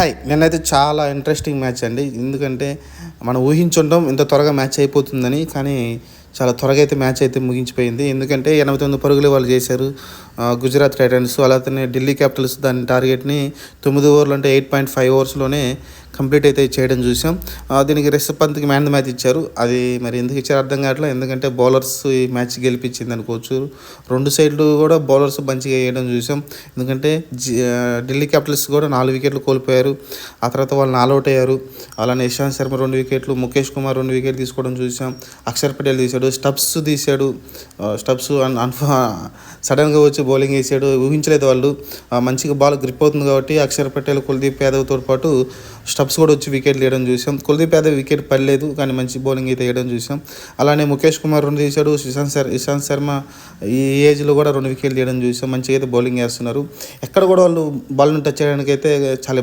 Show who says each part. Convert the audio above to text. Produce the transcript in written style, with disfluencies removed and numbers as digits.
Speaker 1: Hi! నిన్నైతే చాలా interesting match అండి. ఎందుకంటే మనం ఊహించుండం ఇంత త్వరగా మ్యాచ్ అయిపోతుందని. కానీ చాలా త్వరగా అయితే మ్యాచ్ అయితే ముగించిపోయింది. ఎందుకంటే 89 పరుగులు వాళ్ళు చేశారు గుజరాత్ టైటన్స్. అలానే ఢిల్లీ క్యాపిటల్స్ దాని టార్గెట్‌ని 9 ఓవర్లు అంటే 8.5 ఓవర్స్‌లోనే కంప్లీట్ అయితే చేయడం చూసాం. దీనికి రిషబ్ పంత్‌కి మ్యాన్ ది మ్యాచ్ ఇచ్చారు. అది మరి ఎందుకు ఇచ్చారో అర్థం కావట్లేదు. ఎందుకంటే బౌలర్స్ ఈ మ్యాచ్ గెలిపించింది అనుకోవచ్చు. 2 సైడ్లు కూడా బౌలర్స్ మంచిగా వేయడం చూసాం. ఎందుకంటే ఢిల్లీ క్యాపిటల్స్ కూడా 4 వికెట్లు కోల్పోయారు. ఆ తర్వాత వాళ్ళు ఆల్ అవుట్ అయ్యారు. అలానే ఇషాంత్ శర్మ 2 వికెట్లు, ముఖేష్ కుమార్ 2 వికెట్లు తీసుకోవడం చూసాం. అక్షర్ పటేల్ తీశాడు, స్టబ్స్ తీశాడు. స్టబ్స్ సడన్గా వచ్చి బౌలింగ్ వేసాడు. ఊహించలేదు వాళ్ళు. మంచిగా బాల్ గ్రిప్ అవుతుంది కాబట్టి అక్షర్ పటేల్, కుల్దీప్ యాదవ్తో పాటు స్టబ్స్ కూడా వచ్చి వికెట్లు వేయడం చూసాం. కుల్దీప్ యాదవ్ వికెట్ పడలేదు, కానీ మంచి బౌలింగ్ అయితే వేయడం చూసాం. అలానే ముఖేష్ కుమార్ 2 తీశాడు. ఇషాంత్ శర్మ ఈ ఏజ్లో కూడా 2 వికెట్లు తీయడం చూసాం. మంచిగా అయితే బౌలింగ్ వేస్తున్నారు. ఎక్కడ కూడా వాళ్ళు బాల్ని టచ్ చేయడానికి అయితే చాలా